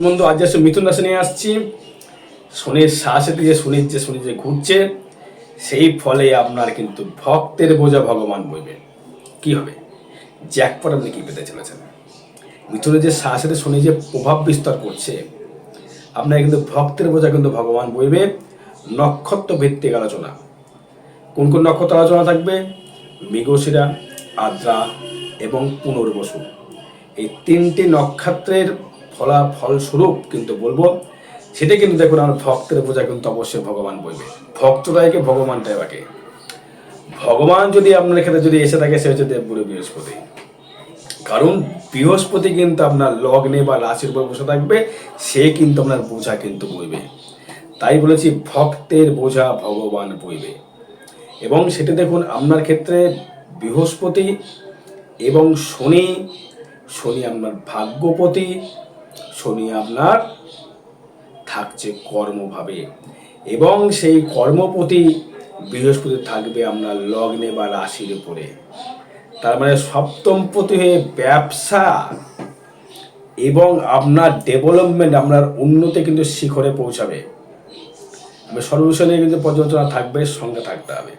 বন্ধু আজ আসলে মিথুন রাশি নিয়ে আসছি। শনির সাথে যে শনি যে ঘুরছে, সেই ফলে আপনার কিন্তু ভক্তের বোঝা ভগবান বইবে। কি হবে? জ্যাকপট আপনি কি পেতে চলেছেন? মিথুনের যে সাথে শনি যে প্রভাব বিস্তার করছে, আপনার কিন্তু ভক্তের বোঝা কিন্তু ভগবান বইবে। নক্ষত্র ভিত্তিক আলোচনা, কোন কোন নক্ষত্র আলোচনা থাকবে? মৃগশিরা, আদ্রা এবং পুনর্বসু, এই তিনটি নক্ষত্রের ফলস্বরূপ কিন্তু বলবো। সেটা কিন্তু দেখুন, আমার ভক্তের বোঝা কিন্তু অবশ্যই ভগবান বইবে। ভক্তরাইকে ভগবানটাই বাকে। ভগবান যদি আপনার এখানে যদি এসে থাকে, সে হচ্ছে দেবগুরু বৃহস্পতি। কারণ বৃহস্পতি কিন্তু আপনার লগ্নে বা রাশির উপর বসে থাকবে, সে কিন্তু আপনার বোঝা কিন্তু বইবে। তাই বলেছি ভক্তের বোঝা ভগবান বইবে। এবং সেটা দেখুন আপনার ক্ষেত্রে বৃহস্পতি এবং শনি, শনি আপনার ভাগ্যপতি, শনি আপনার থাকছে কর্মভাবে, এবং সেই কর্মপতি বৃহস্পতি থাকবে আপনার লগ্নে বা রাশির উপরে। তার মানে সপ্তমপতি হয়ে ব্যবসা এবং আপনার ডেভেলপমেন্ট, আপনার উন্নতি কিন্তু শিখরে পৌঁছাবে। সর্ববিষয় নিয়ে কিন্তু পর্যালোচনা থাকবে, সঙ্গে থাকতে হবে।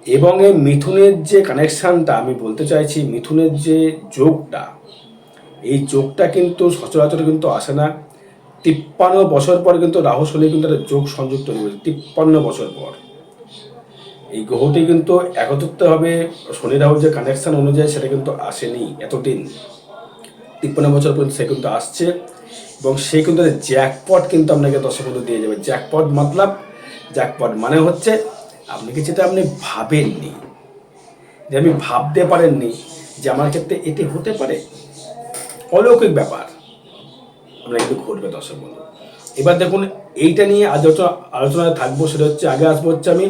এবং এই মিথুনের যে কানেকশানটা আমি বলতে চাইছি, মিথুনের যে যোগটা, এই যোগটা কিন্তু সচরাচর কিন্তু আসে না। 53 বছর পর কিন্তু রাহু শনি কিন্তু একটা যোগ সংযুক্ত তৈরি হয়েছে। 53 বছর পর এই গ্রহটি কিন্তু একত্রিত হবে। শনি রাহুর যে কানেকশান অনুযায়ী সেটা কিন্তু আসেনি এতদিন। 53 বছর পর্যন্ত সে কিন্তু আসছে, এবং সে কিন্তু জ্যাকপট কিন্তু আপনাকে দর্শক বন্ধু দিয়ে যাবে। জ্যাকপট মানে হচ্ছে আপনাকে যেটা আপনি ভাবেননি, যে আপনি ভাবতে পারেননি যে আমার ক্ষেত্রে এটি হতে পারে, অলৌকিক ব্যাপার আমরা কিন্তু ঘটবে দর্শক বন্ধু। এবার দেখুন, এইটা নিয়ে আজ আলোচনায় থাকবো। সেটা হচ্ছে, আগে আসবো হচ্ছে আমি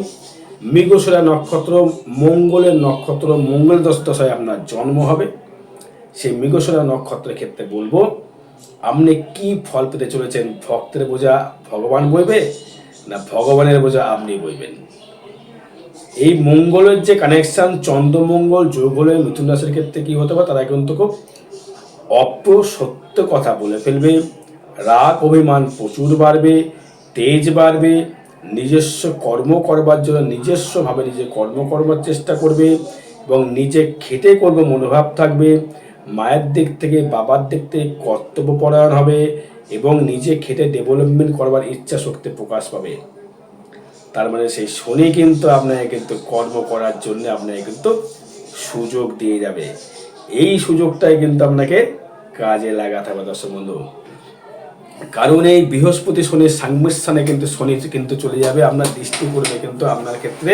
মৃগশিরা নক্ষত্র, মঙ্গলের নক্ষত্র, মঙ্গলের দশায় আপনার জন্ম হবে। সেই মৃগশিরা নক্ষত্রের ক্ষেত্রে বলবো আপনি কি ফল পেতে চলেছেন। ভক্তের বোঝা ভগবান বইবে, না ভগবানের বোঝা আপনি বইবেন? এই মঙ্গলের যে কানেকশন, চন্দ্রমঙ্গল যোগ হলে মিথুন রাশির ক্ষেত্রে কি হতে পারে, তারা কিন্তু খুব অপ্রসত্য কথা বলে ফেলবে, রাগ অভিমান প্রচুর বাড়বে, তেজ বাড়বে, নিজস্ব কর্ম করবার জন্য নিজস্বভাবে নিজে কর্ম করবার চেষ্টা করবে, এবং নিজে খেটে করবে মনোভাব থাকবে। মায়ের দিক থেকে বাবার দিক থেকে কর্তব্যপরায়ণ হবে, এবং নিজে খেটে ডেভেলপমেন্ট করবার ইচ্ছা শক্তি প্রকাশ পাবে। তার মানে সেই শনি কিন্তু আপনাকে কিন্তু কর্ম করার জন্য আপনাকে কিন্তু সুযোগ দিয়ে যাবে। এই সুযোগটাই কিন্তু আপনাকে কাজে লাগাতে হবে দর্শক বন্ধু। কারণ এই বৃহস্পতি শনির সংমিশ্রণে কিন্তু শনি কিন্তু চলে যাবে, আপনার দৃষ্টি করবে কিন্তু আপনার ক্ষেত্রে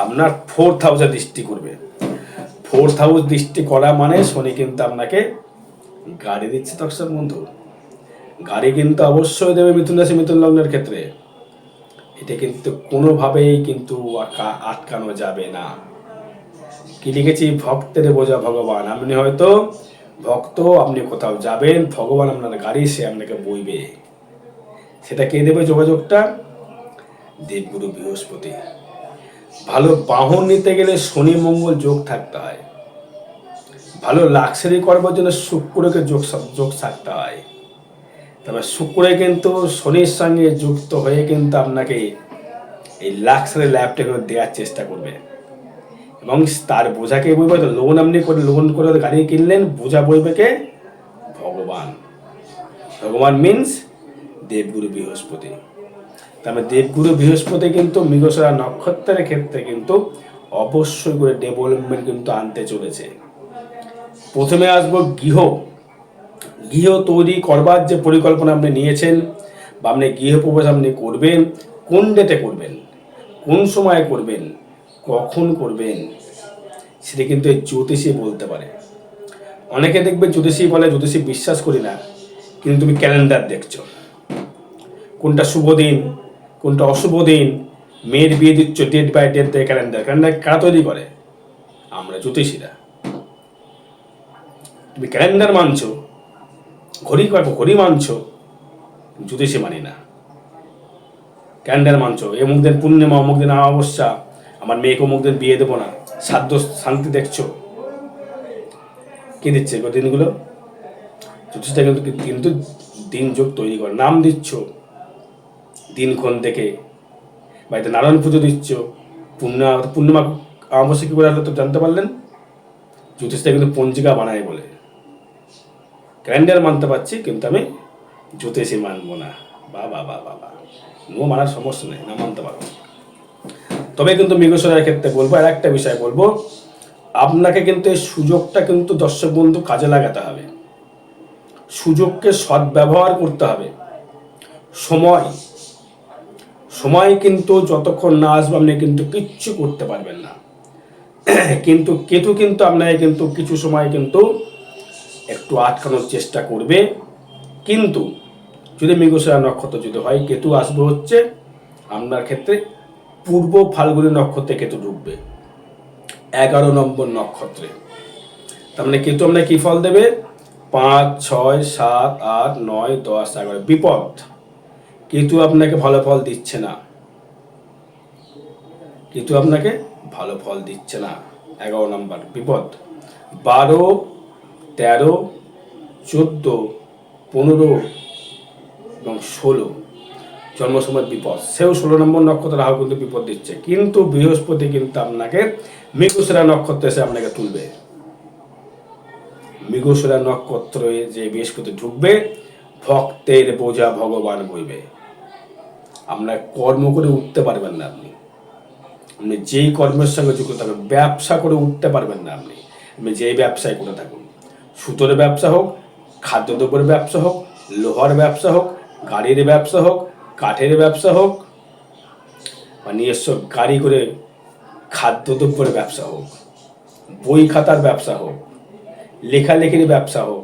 আপনার 4th হাউসে দৃষ্টি করবে। 4th হাউস দৃষ্টি করা মানে শনি কিন্তু আপনাকে গাড়ি দিচ্ছে দর্শক বন্ধু। গাড়ি কিন্তু অবশ্যই দেবে মিথুন রাশি মিথুন লগ্নের ক্ষেত্রে। এটা কিন্তু কোনোভাবেই কিন্তু আটকানো যাবে না। কি লিখেছি? ভক্তের বোঝা ভগবান। আপনি হয়তো ভক্ত, আপনি কোথাও যাবেন, ভগবান আপনার গাড়ি সে আপনাকে বইবে। সেটা কে দেবে যোগাযোগটা? দেবগুরু বৃহস্পতি। ভালো বাহন নিতে গেলে শনি মঙ্গল যোগ থাকতে হয়। ভালো লাক্সারি করবার জন্য শুক্রকে যোগ থাকতে হয়। তবে শুক্রে কিন্তু শনির সঙ্গে যুক্ত হয়ে কিন্তু আপনাকে এই লাক্সারি ল্যাবটা দেওয়ার চেষ্টা করবে, এবং তার বোঝাকে বইবে। তো লোন আপনি করে, লোন করে গাড়ি কিনলেন, বোঝা বইবে কে? ভগবান। ভগবান মিন্স দেবগুরু বৃহস্পতি। তারপরে দেবগুরু বৃহস্পতি কিন্তু মৃগশিরা নক্ষত্রের ক্ষেত্রে কিন্তু অবশ্যই করে ডেভেলপমেন্ট কিন্তু আনতে চলেছে। প্রথমে আসবো গৃহ তৈরি করবার যে পরিকল্পনা আপনি নিয়েছেন, বা আপনি গৃহপ্রবেশ আপনি করবেন, কোন ডেটে করবেন, কোন সময় করবেন, কখন করবেন, সেটা কিন্তু এই জ্যোতিষী বলতে পারে। অনেকে দেখবে জ্যোতিষী বলে জ্যোতিষী বিশ্বাস করি না, কিন্তু তুমি ক্যালেন্ডার দেখছো, কোনটা শুভ দিন কোনটা অশুভ দিন, মেয়ের বিয়ে দিচ্ছ ডেট বাই ডেট দিয়ে ক্যালেন্ডার কারা তৈরি করে? আমরা জ্যোতিষীরা। তুমি ক্যালেন্ডার মানছো, ঘড়ি মানছো, জ্যোতিষী মানি না। ক্যালেন্ডার মানছো, অমুক দিন পূর্ণিমা, অমুক দিন অমাবস্যা, আমার মেয়েকে অমুক দিন বিয়ে দেবো না, সাধ্য শান্তি দেখছো। কি দিচ্ছে দিনগুলো? জ্যোতিষটা কিন্তু দিনযোগ তৈরি করে, নাম দিচ্ছ দিনক্ষণ দেখে, বাড়িতে নারায়ণ পুজো দিচ্ছ, পূর্ণিমা অমাবস্যা কী করে আসলে তো জানতে পারলেন? জ্যোতিষটা কিন্তু পঞ্জিকা বানায় বলে। ক্যালেন্ডার মানতে পারছি, কিন্তু আমি জ্যোতিষী মানবো না। বাবা বাবা বাবা, নো মানার সমস্যা নেই, না মানতে পারবো। তবে কিন্তু মৃগশিরার ক্ষেত্রে বলবো, আর একটা বিষয় বলবো, আপনাকে কিন্তু এই সুযোগটা কিন্তু দর্শক বন্ধু কাজে লাগাতে হবে। সুযোগকে সদ্ব্যবহার করতে হবে। সময় কিন্তু যতক্ষণ না আসবে আপনি কিন্তু কিচ্ছু করতে পারবেন না। কিন্তু কেতু কিন্তু আপনাকে কিন্তু কিছু সময় কিন্তু একটু আটকানোর চেষ্টা করবে। কিন্তু যদি মৃগশিরা নক্ষত্র যদি হয়, কেতু আসবে হচ্ছে আপনার ক্ষেত্রে পূর্ব ফাল্গুনী নক্ষত্রে কেতু ঢুকবে 11 নম্বর নক্ষত্রে। তার মানে কেতু আপনাকে কি ফল দেবে? 5, 6, 7, 8, 9, 10, 11 বিপদ। কেতু আপনাকে ভালো ফল দিচ্ছে না, কেতু আপনাকে ভালো ফল দিচ্ছে না। 11 নম্বর বিপদ। 12, 13, 14, 15 এবং 16 জন্ম সময় বিপদ। সেও 16 নম্বর নক্ষত্র রাহু কিন্তু বিপদ দিচ্ছে। কিন্তু বৃহস্পতি কিন্তু আপনাকে মৃগশিরা নক্ষত্রে এসে আপনাকে তুলবে। মৃগশিরা নক্ষত্রে যে বৃহস্পতি ঢুকবে, ভক্তের বোঝা ভগবান বইবে। আপনার কর্ম করে উঠতে পারবেন না, আপনি যেই কর্মের সঙ্গে যুক্ত থাকবেন, ব্যবসা করে উঠতে পারবেন না। আপনি যেই ব্যবসায় করে থাকুন, সুতোর ব্যবসা হোক, খাদ্যদ্রব্যের ব্যবসা হোক, লোহার ব্যবসা হোক, গাড়ির ব্যবসা হোক, কাঠের ব্যবসা হোক, বা নিজস্ব গাড়ি করে খাদ্যদ্রব্যের ব্যবসা হোক, বই খাতার ব্যবসা হোক, লেখালেখির ব্যবসা হোক,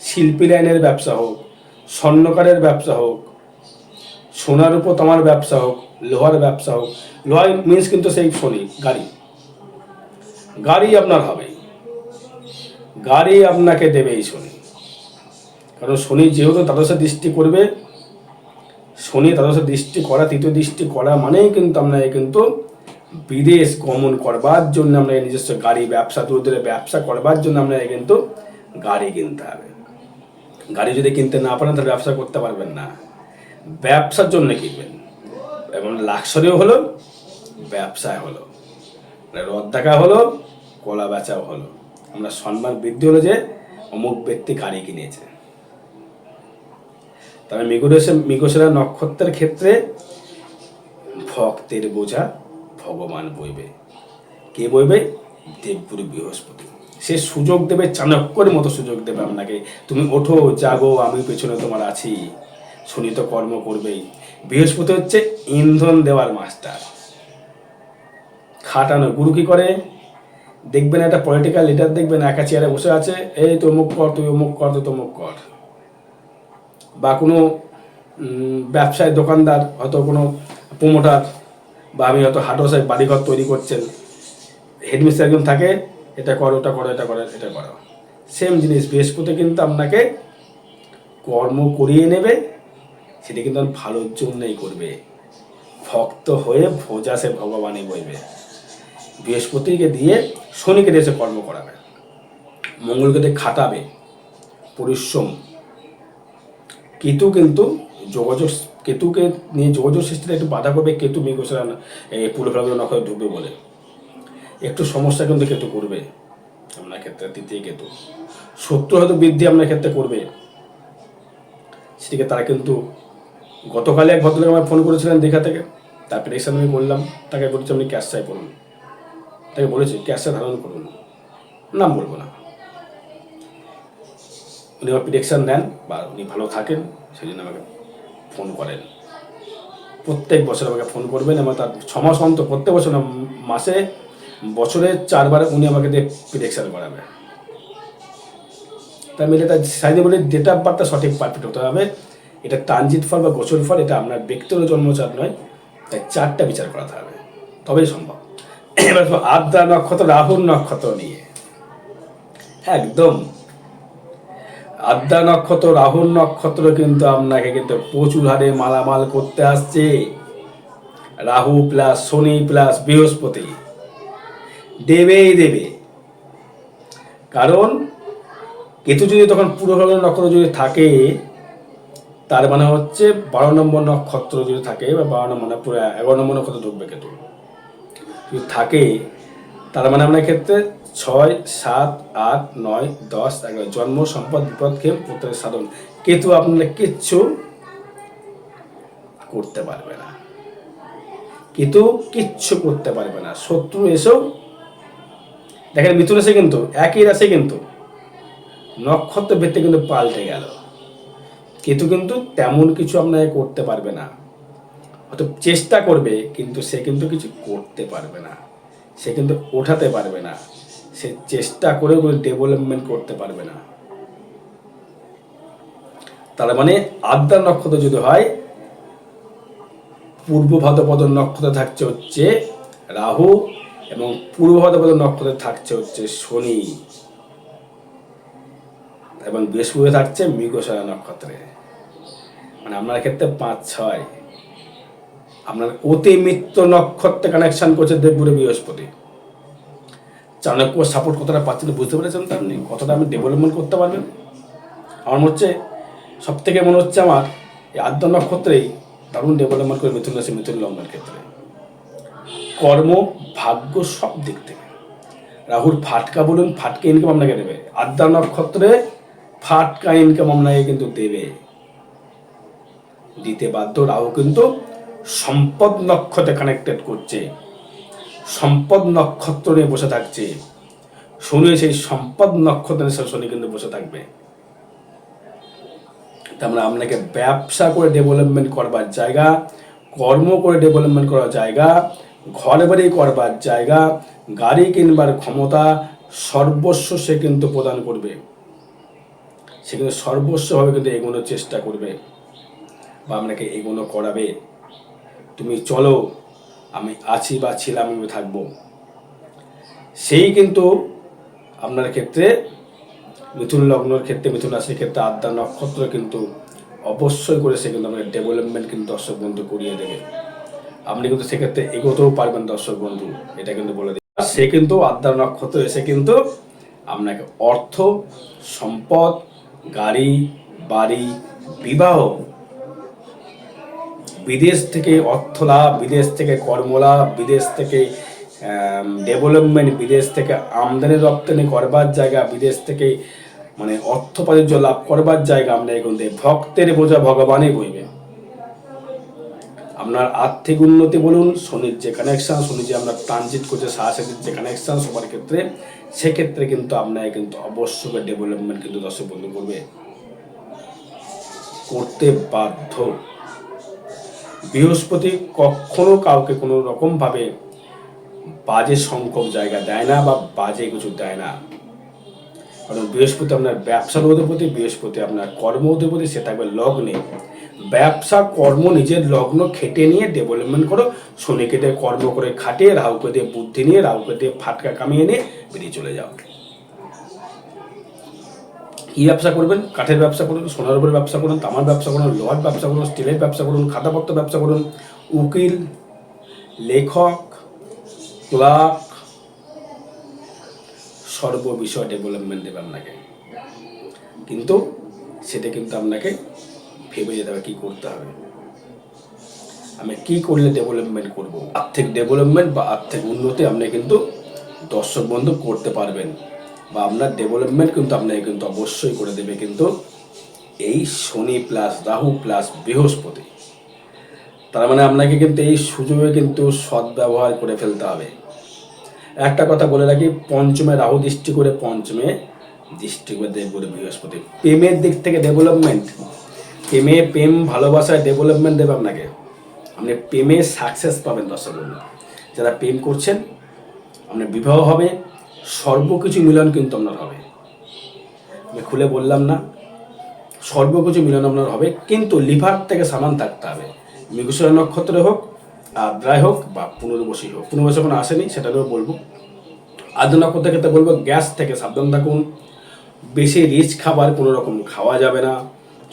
শিল্পী লাইনের ব্যবসা হোক, স্বর্ণকারের ব্যবসা হোক, সোনার উপর তামার ব্যবসা হোক, লোহার ব্যবসা হোক। লোহার মিন্স কিন্তু সেই শনি, গাড়ি আপনার হবে, গাড়ি আপনাকে দেবে এই শনি। কারণ শনি যেহেতু দ্বাদশে দৃষ্টি করবে, শনি দ্বাদশে দৃষ্টি করা, তৃতীয় দৃষ্টি করা মানেই কিন্তু আপনাকে কিন্তু বিদেশ গমন করবার জন্য আপনাকে নিজস্ব গাড়ি, ব্যবসা, দূর দূরে ব্যবসা করবার জন্য আপনাকে কিন্তু গাড়ি কিনতে হবে। গাড়ি যদি কিনতে না পারেন তাহলে ব্যবসা করতে পারবেন না। ব্যবসার জন্য কিনবেন, এবং লাক্সারিও হলো, ব্যবসায় হলো, রদ দেখা হলো, কলা বেচাও হলো। আমরা সম্মান বৃদ্ধি হলো যে অমুক ব্যক্তি গাড়ি কিনেছে। তবে মৃগশিরা নক্ষত্রের ক্ষেত্রে ভক্তের বোঝা ভগবান বইবে। কে বইবে? দেবগুরু বৃহস্পতি। সে সুযোগ দেবে, চাণক্যের মতো সুযোগ দেবে আপনাকে। তুমি ওঠো, জাগো, আমি পেছনে তোমার আছি। শনি তো কর্ম করবেই। বৃহস্পতি হচ্ছে ইন্ধন দেওয়ার মাস্টার, খাটানো। গুরু কি করে? দেখবেন একটা পলিটিক্যাল লিডার দেখবেন একা চেয়ারে বসে আছে, এই তুই অমুক কর, তুই অমুক কর, তুই তমুক কর। বা কোনো ব্যবসায় দোকানদার, হয়তো কোনো প্রমোটার, বা আমি হয়তো হাটসায় বাড়িঘর তৈরি করছেন, হেডমিস্টার একজন থাকে, এটা করো, ওটা করো, এটা করো, এটা করো। সেম জিনিস বৃহস্পতি কিন্তু আপনাকে কর্ম করিয়ে নেবে, সেটা কিন্তু ভালোর জন্যই করবে। ভক্ত হয়ে ভোজা সে ভগবানই বইবে। বৃহস্পতিকে দিয়ে শনিকে দিয়ে সে কর্ম করাবে, মঙ্গলকে দিয়ে খাটাবে, পরিশ্রম। কেতু কিন্তু কেতুকে নিয়ে যোগাযোগ সৃষ্টিতে একটু বাধা করবে। কেতু মৃগশিরা পূর্ব ফাল্গুনী নক্ষত্রে ঢুকবে বলে একটু সমস্যা কিন্তু কেতু করবে আপনার ক্ষেত্রে। তৃতীয় কেতু শত্রু হয়তো বৃদ্ধি আপনার ক্ষেত্রে করবে। সেদিকে তারা কিন্তু গতকালে এক ভদ্রলোক আমায় ফোন করেছিলেন দীঘা থেকে, তার প্রেডিকশন আমি করলাম। তাকে বলেছি আপনি ক্যাশ চাই পড়ুন, তাকে বলেছি ক্যাশে ধারণ করুন, নাম বলবো না। উনি আমার প্রেডিকশন দেন বা উনি ভালো থাকেন, সেই জন্য আমাকে ফোন করেন। প্রত্যেক বছর আমাকে ফোন করবেন, এবং তার 6 মাস অন্তর, প্রত্যেক বছর মাসে, বছরে 4 বার উনি আমাকে দিয়ে প্রেডিকশন করাবে। তাই মিলে তার সাইডে বলে ডেট অফ বার্থটা সঠিক পারফেক্ট হতে হবে। এটা ট্রানজিট ফল বা গোচর ফল, এটা আপনার ব্যক্তিগত জন্মচার নয়। তাই 4টা বিচার করাতে হবে, তবেই সম্ভব। এবার আদ্রা নক্ষত্র, রাহুর নক্ষত্র নিয়ে একদম আদ্রা নক্ষত্র, রাহুর নক্ষত্র কিন্তু আপনাকে কিন্তু প্রচুর হারে মালামাল করতে আসছে। রাহু প্লাস শনি প্লাস বৃহস্পতি দেবেই দেবে। কারণ কেতু যদি তখন পূর্ব ফাল্গুনী নক্ষত্র যদি থাকে, তার মানে হচ্ছে 12 নম্বর নক্ষত্র যদি থাকে বা 12 নম্বর না পুরো 11 নম্বর নক্ষত্র ঢুকবে কেতু যদি থাকে, তার মানে আপনার ক্ষেত্রে 6, 7, 8, 9, 10, 11 জন্ম, সম্পদ, বিপদ, ক্ষেম, পুত্রের সাধন। কেতু আপনারা কিচ্ছু করতে পারবে না, কেতু কিচ্ছু করতে পারবে না। শত্রু এসেও দেখেন মিথুন রাশি কিন্তু একই রাশি, কিন্তু নক্ষত্র ভিত্তি কিন্তু পাল্টে গেল। কেতু কিন্তু তেমন কিছু আপনাকে করতে পারবে না, হয়তো চেষ্টা করবে কিন্তু সে কিন্তু কিছু করতে পারবে না, সে কিন্তু ওঠাতে পারবে না, সে চেষ্টা করেও কোনো ডেভেলপমেন্ট করতে পারবে না। তার মানে আদ্রা নক্ষত্র যদি হয়, পূর্ব ভাদ্রপদ নক্ষত্র থাকছে হচ্ছে রাহু এবং পূর্ব ভাদ্রপদ নক্ষত্রে থাকছে হচ্ছে শনি এবং বৃহস্পতি থাকছে মৃগশিরা নক্ষত্রে। মানে আপনার ক্ষেত্রে 5, 6 আপনার অতি মিত্র নক্ষত্রে কানেকশন করছে দেবগুরু বৃহস্পতি। চাণক্য সাপোর্ট কতটা পাচ্ছেন বুঝতে পেরেছেন তো আপনি, কতটা আপনি ডেভেলপমেন্ট করতে পারবেন। আমার মনে হচ্ছে সব থেকে মনে হচ্ছে আমার এই আদ্রা নক্ষত্রেই দারুণ ডেভেলপমেন্ট করে মিথুন রাশি, মিথুন লগ্নের ক্ষেত্রে কর্ম, ভাগ্য সব দিক থেকে। রাহুর ফাটকা বলুন, ফাটকা ইনকাম আপনাকে দেবে। আদ্রা নক্ষত্রে ফাটকা ইনকাম আপনাকে কিন্তু দেবে, দিতে বাধ্য। রাহু কিন্তু সম্পদ নক্ষত্রে কানেক্টেড করছে, সম্পদ নক্ষত্র নিয়ে বসে থাকছে। শনি সেই সম্পদ নক্ষত্রের শনি কিন্তু বসে থাকবে। তারপরে আপনাকে ব্যবসা করে ডেভেলপমেন্ট করবার জায়গা, কর্ম করে ডেভেলপমেন্ট করার জায়গা, ঘর বাড়ি করবার জায়গা, গাড়ি কিনবার ক্ষমতা, সর্বস্ব সে কিন্তু প্রদান করবে। সে কিন্তু সর্বস্বভাবে কিন্তু এগোনোর চেষ্টা করবে বা আপনাকে এগোনো করাবে। তুমি চলো, আমি আছি বা ছিলাম, আমি থাকবো। সেই কিন্তু আপনার ক্ষেত্রে মিথুন লগ্নের ক্ষেত্রে, মিথুন রাশির ক্ষেত্রে আদ্রা নক্ষত্র কিন্তু অবশ্যই করে সে কিন্তু আপনাকে ডেভেলপমেন্ট কিন্তু দর্শক বন্ধু করিয়ে দেবে। আপনি কিন্তু সেক্ষেত্রে এগোতেও পারবেন দর্শক বন্ধু, এটা কিন্তু বলে দিই। সে কিন্তু আদ্রা নক্ষত্র এসে কিন্তু আপনাকে অর্থ, সম্পদ, গাড়ি, বাড়ি, বিবাহ, বিদেশ থেকে অর্থ লাভ, বিদেশ থেকে কর্মলাভ, বিদেশ থেকে ডেভেলপমেন্ট, বিদেশ থেকে আমদানি রপ্তানি করবার জায়গা, বিদেশ থেকে মানে অর্থ প্রাচুর্য লাভ করবার জায়গা। আমরা এখন ভক্তের বোঝা ভগবানই বইবে। আপনার আর্থিক উন্নতি বলুন, শনির যে কানেকশন, শনি যে আমরা ট্রানজিট করছে, সাহায্যের যে কানেকশন সবার ক্ষেত্রে, সেক্ষেত্রে কিন্তু আপনাকে কিন্তু অবশ্যই ডেভেলপমেন্ট কিন্তু দর্শক বন্ধু করবে, করতে বাধ্য। বৃহস্পতি কখনো কাউকে কোনো রকমভাবে বাজে সংখ্যক জায়গা দেয় না বা বাজে কিছু দেয় না। কারণ বৃহস্পতি আপনার ব্যবসার অধিপতি, বৃহস্পতি আপনার কর্ম অধিপতি, সে থাকবে লগ্নে। ব্যবসা কর্ম নিজের লগ্ন খেটে নিয়ে ডেভেলপমেন্ট করো, শনিকে দিয়ে কর্ম করে খাটিয়ে, রাহুকে দিয়ে বুদ্ধি নিয়ে, রাহুকে দিয়ে ফাটকা কামিয়ে নিয়ে বেরিয়ে চলে যাও। কি ব্যবসা করবেন? কাঠের ব্যবসা করুন, সোনার উপরে ব্যবসা করুন, তামার ব্যবসা করুন, লোহার ব্যবসা করুন, স্টিলের ব্যবসা করুন, খাতাপত্র ব্যবসা করুন, উকিল, লেখক, ক্লার্ক, সর্ব বিষয় ডেভেলপমেন্ট দেবে আপনাকে। কিন্তু সেটা কিন্তু আপনাকে ভেবে যেতে হবে কী করতে হবে, আমি কি করলে ডেভেলপমেন্ট করব। আর্থিক ডেভেলপমেন্ট বা আর্থিক উন্নতি আপনি কিন্তু দর্শক বন্ধু করতে পারবেন, বা আপনার ডেভেলপমেন্ট কিন্তু আপনাকে কিন্তু অবশ্যই করে দেবে কিন্তু এই শনি প্লাস রাহু প্লাস বৃহস্পতি। তার মানে আপনাকে কিন্তু এই সুযোগে কিন্তু সদ্ব্যবহার করে ফেলতে হবে। একটা কথা বলে রাখি, পঞ্চমে রাহু দৃষ্টি করে, পঞ্চমে দৃষ্টি করে দেবগুরু বৃহস্পতি। প্রেমের দিক থেকে ডেভেলপমেন্ট, প্রেম ভালোবাসায় ডেভেলপমেন্ট দেবে আপনাকে, আপনি প্রেমে সাকসেস পাবেন দর্শক বন্ধু। যারা প্রেম করছেন আপনার বিবাহ হবে, সর্বকিছু মিলন কিন্তু আপনার হবে। আমি খুলে বললাম না, সর্বকিছু মিলন আপনার হবে, কিন্তু লিভার থেকে সামান থাকতে হবে। মৃগশিরা নক্ষত্রে হোক, আদ্রায় হোক বা পুনর্বসী হোক। পুনর্বসী কোনো আসেনি, সেটাকেও বলবো। আদ্রা নক্ষত্রের ক্ষেত্রে বলবো গ্যাস থেকে সাবধান থাকুন, বেশি রিচ খাবার কোনো রকম খাওয়া যাবে না।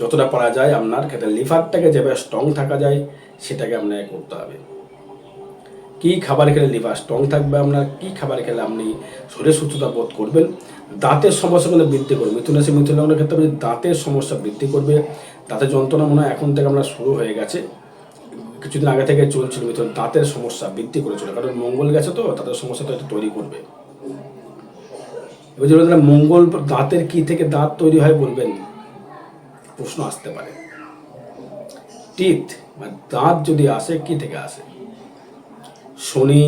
যতটা পারা যায় আপনার ক্ষেত্রে লিভারটাকে যেভাবে স্ট্রং থাকা যায় সেটাকে আপনাকে করতে হবে। কী খাবার খেলে লিভার স্ট্রং থাকবে আপনার, কী খাবার খেলে আপনি শরীরে সুস্থতা বোধ করবেন, দাঁতের সমস্যাগুলো বৃদ্ধি করবে। মিথুন রাশি মিথুন লগ্নের ক্ষেত্রে দাঁতের সমস্যা বৃদ্ধি করবে। দাঁতের যন্ত্রণা মনে হয় এখন থেকে আমরা শুরু হয়ে গেছে, কিছুদিন আগে থেকে চলছিল। মিথুন দাঁতের সমস্যা বৃদ্ধি করেছিল, কারণ মঙ্গল গেছে তো দাঁতের সমস্যাটা একটু তৈরি করবে। এবার যদি মঙ্গল দাঁতের কি থেকে দাঁত তৈরি হয় বলবেন, প্রশ্ন আসতে পারে। টিথ মানে দাঁত যদি আসে কি থেকে আসে? শনি,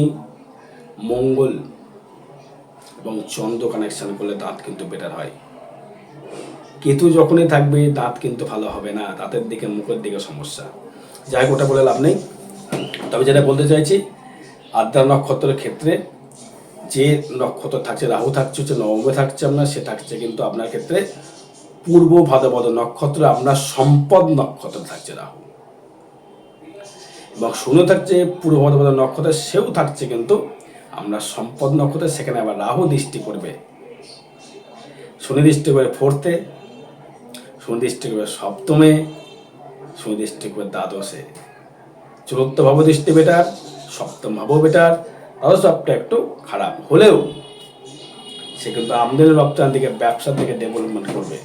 মঙ্গল এবং চন্দ্র কানেকশন করলে দাঁত কিন্তু বেটার হয়। কেতু যখনই থাকবে দাঁত কিন্তু ভালো হবে না, দাঁতের দিকে মুখের দিকে সমস্যা। যাই ওটা বলে লাভ নেই। তবে যেটা বলতে চাইছি, আদ্রা নক্ষত্রের ক্ষেত্রে যে নক্ষত্র থাকছে, রাহু থাকছে হচ্ছে নবমে থাকছে আপনার, সে থাকছে কিন্তু আপনার ক্ষেত্রে পূর্ব ভাদ্রপদ নক্ষত্র, আপনার সম্পদ নক্ষত্র থাকছে রাহু, এবং শনি থাকছে পূর্ব ভাদ্রপদ নক্ষত্রে, সেও থাকছে কিন্তু আমরা সম্পদ নক্ষত্রে। সেখানে আবার রাহু দৃষ্টি করবে, শনি দৃষ্টি করে ফোর্থে, শনি দৃষ্টি করবে সপ্তমে, শনি দৃষ্টি করবে দ্বাদশে। চতুর্থ ভাব দৃষ্টি বেটার, সপ্তম ভাবও বেটার, দ্বাদশ ভাবটা একটু খারাপ হলেও সে কিন্তু আমদানি রপ্তানি দিকে, ব্যবসার দিকে ডেভেলপমেন্ট করবে।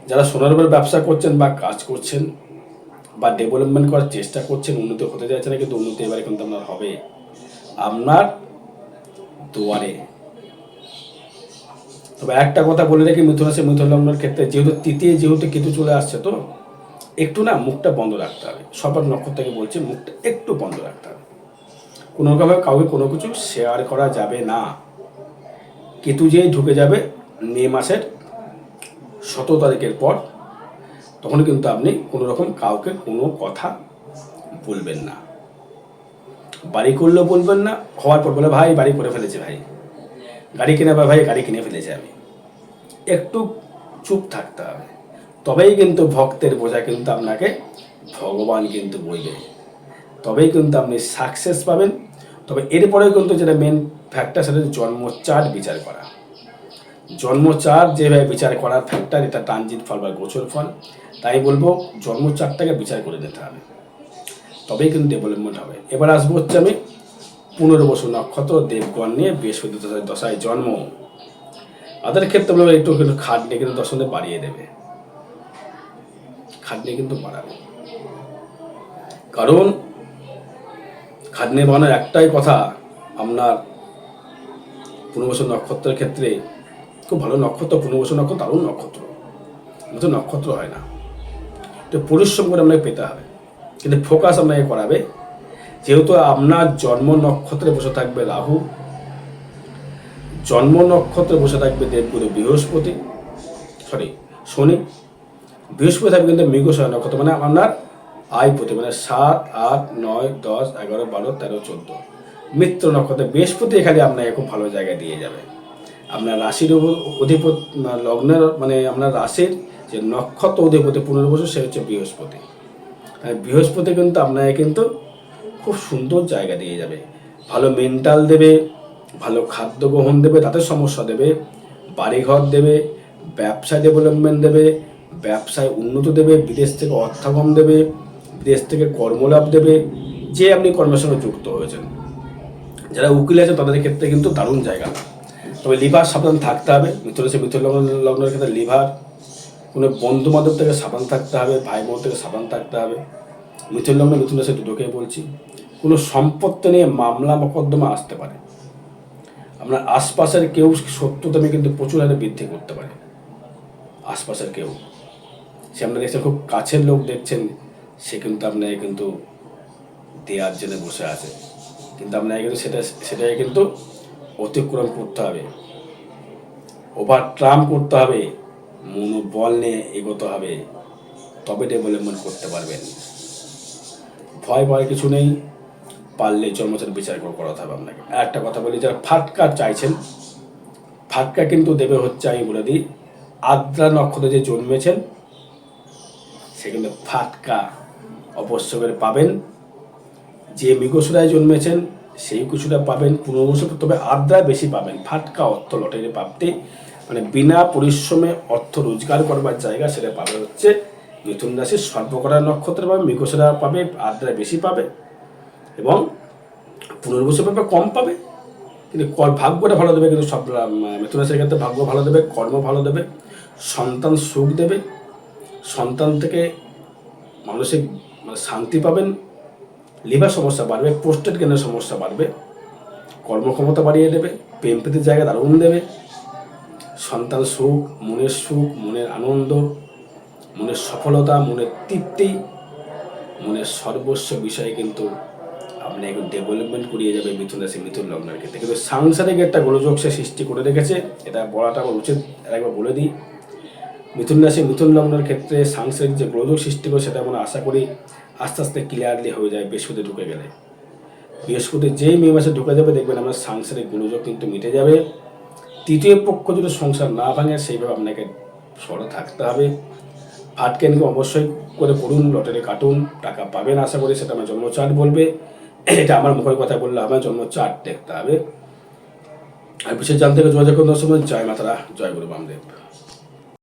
যারা সোনার উপর ব্যবসা করছেন বা কাজ করছেন বা ডেভেলপমেন্ট করার চেষ্টা করছেন, উন্নতি হতে চাইছে না, কিন্তু উন্নতি এবারে কিন্তু আপনার হবে আপনার দুয়ারে। তবে একটা কথা বলে রাখি, মিথুন রাশি মিথুন লগ্নের ক্ষেত্রে যেহেতু তৃতীয় যেহেতু কেতু চলে আসছে, তো একটু না মুখটা বন্ধ রাখতে হবে। সবার নক্ষত্রকে বলছি, মুখটা একটু বন্ধ রাখতে হবে। কোনোভাবে কাউকে কোনো কিছু শেয়ার করা যাবে না। কেতু যেই ঢুকে যাবে মে মাসের 17 তারিখের পর, তখন কিন্তু আপনি কোনো রকম কাউকে কোনো কথা বলবেন না। বাড়ি করলেও বলবেন না, হওয়ার পর বলে ভাই বাড়ি করে ফেলেছে, ভাই গাড়ি কিনে, ভাই গাড়ি কিনে ফেলেছে আমি। একটু চুপ থাকতে হবে, তবেই কিন্তু ভক্তের বোঝা কিন্তু আপনাকে ভগবান কিন্তু বইবে, তবেই কিন্তু আপনি সাকসেস পাবেন। তবে এরপরেও কিন্তু যেটা মেন ফ্যাক্টর, সেটা জন্মচার বিচার করা। জন্মচার যেভাবে বিচার করার ফ্যাক্টর, এটা ট্রানজিট ফল বা গোচর ফল। তাই বলবো জন্মচারটাকে বিচার করে নিতে হবে, তবেই কিন্তু ডেভেলপমেন্ট হবে। এবার আসবো হচ্ছে আমি পুনর্বসু নক্ষত্র দেবগণ নিয়ে, বৃহস্পতি দশায় জন্ম। তাদের ক্ষেত্রে বলবো একটু কিন্তু খাটনি কিন্তু দশনে বাড়িয়ে দেবে, খাটনি কিন্তু বাড়াবে। কারণ খাটনি বানানোর একটাই কথা, আপনার পুনর্বসু নক্ষত্রের ক্ষেত্রে খুব ভালো নক্ষত্র। পুনর্বসু নক্ষত্র দারুণ নক্ষত্র, নতুন নক্ষত্র হয় না। তো পরিশ্রম করে আপনাকে পেতে হবে, কিন্তু ফোকাস আপনাকে করাবে। যেহেতু আপনার জন্ম নক্ষত্রে বসে থাকবে রাহু, জন্ম নক্ষত্রে বসে থাকবে দেবগুরু বৃহস্পতি, শনি। বৃহস্পতি থাকবে কিন্তু মৃগশিরা নক্ষত্র, মানে আপনার আয়পতি, মানে 7, 8, 9, 10, 11, 12, 13, 14 মিত্র নক্ষত্রে বৃহস্পতি এখানে আপনাকে খুব ভালো জায়গায় দিয়ে যাবে। আপনার রাশির অধিপতি, লগ্নের মানে আপনার রাশির যে নক্ষত্র অধিপতি পুনর্বসু, সে হচ্ছে বৃহস্পতি। তাই বৃহস্পতি কিন্তু আপনাকে কিন্তু খুব সুন্দর জায়গা দিয়ে যাবে, ভালো মেন্টাল দেবে, ভালো খাদ্য গ্রহণ দেবে, তাদের সমস্যা দেবে, বাড়িঘর দেবে, ব্যবসা ডেভেলপমেন্ট দেবে, ব্যবসায় উন্নতি দেবে, বিদেশ থেকে অর্থাগম দেবে, বিদেশ থেকে কর্মলাভ দেবে। যে আপনি কর্মের সঙ্গে যুক্ত হয়েছেন, যারা উকিল আছে তাদের ক্ষেত্রে কিন্তু দারুণ জায়গা। তবে লিভার সাবধান থাকতে হবে। মিথুন রাশি মিথুন লগ্নের ক্ষেত্রে লিভার, কোনো বন্ধু বান্ধব থেকে সাবধান থাকতে হবে, ভাই বোন থেকে সাবধান থাকতে হবে। মিথুন লগ্ন মিথুন রাশি দুটোকেই বলছি। কোনো সম্পত্তি নিয়ে মামলা মোকদ্দমা আসতে পারে। আপনার আশপাশের কেউ শত্রুতামি কিন্তু প্রচুর হারে বৃদ্ধি করতে পারে। আশপাশের কেউ, সে আপনার দেখছেন খুব কাছের লোক দেখছেন, সে কিন্তু আপনাকে কিন্তু দেওয়ার জন্য বসে আছে, কিন্তু আপনাকে কিন্তু সেটাই কিন্তু অতিক্রম করতে হবে, ওভারকাম করতে হবে, মনোবল নিয়ে এগোতে হবে, তবে ডেভেলপমেন্ট করতে পারবেন। ভয় কিছু নেই, পারলে জন্মচার বিচার করাতে হবে আপনাকে। একটা কথা বলি, যারা ফাটকা চাইছেন, ফাটকা কিন্তু দেবে হচ্ছে, আমি বলে দিই, আদ্রা নক্ষত্রে যে জন্মেছেন সে কিন্তু ফাটকা অবশ্য করে পাবেন। যে মৃগশিরায় জন্মেছেন সেই কিছুটা পাবেন, পুনর্বসু, তবে আদ্রায় বেশি পাবেন। ফাটকা অর্থ লটারি প্রাপ্তি, মানে বিনা পরিশ্রমে অর্থ রোজগার করবার জায়গা, সেটা পাবে হচ্ছে মিথুন রাশির সর্বকরা নক্ষত্রে পাবে, মৃগশিরা পাবে, আদ্রায় বেশি পাবে, এবং পুনর্বসু পাবে কম পাবে, কিন্তু ভাগ্যটা ভালো দেবে, কিন্তু সব মিথুন রাশির ক্ষেত্রে ভাগ্য ভালো দেবে, কর্ম ভালো দেবে, সন্তান সুখ দেবে, সন্তান থেকে মানসিক শান্তি পাবেন, লিভার সমস্যা বাড়বে, প্রোস্টেট গ্ল্যান্ডের সমস্যা বাড়বে, কর্মক্ষমতা বাড়িয়ে দেবে, প্রেম প্রীতির জায়গায় দারুণ দেবে, সন্তান সুখ, মনের আনন্দ, মনের সফলতা, মনের তৃপ্তি, মনের সর্বস্ব বিষয়ে কিন্তু আপনি একটু ডেভেলপমেন্ট করিয়ে যাবে মিথুন রাশি মিথুন লগ্নের ক্ষেত্রে। কিন্তু সাংসারিক একটা গোলযোগ সে সৃষ্টি করে রেখেছে, এটা বলাটা আমার উচিত, একবার বলে দিই। মিথুন রাশি মিথুন লগ্নের ক্ষেত্রে সাংসারিক যে গোলযোগ সৃষ্টি করে সেটা আমরা আশা করি আস্তে আস্তে ক্লিয়ারলি হয়ে যায় বৃহস্পতি ঢুকে গেলে। বৃহস্পতি যেই মে মাসে ঢুকে যাবে দেখবেন আমার সাংসারিক গোলযোগ কিন্তু মিটে যাবে। তৃতীয় পক্ষ যদি সংসার না ভাঙে সেইভাবে আপনাকে সরে থাকতে হবে। ফাটকেনকে অবশ্যই করে পড়ুন, লটারি কাটুন, টাকা পাবেন আশা করি, সেটা আমার জন্মচার্ট বলবে। এটা আমার মুখের কথা বললে হবে, জন্মচার্ট দেখতে হবে। আর বিশেষ জানতে যোগাযোগ করুন। জয় মাতারা, জয় গুরু বামদেব।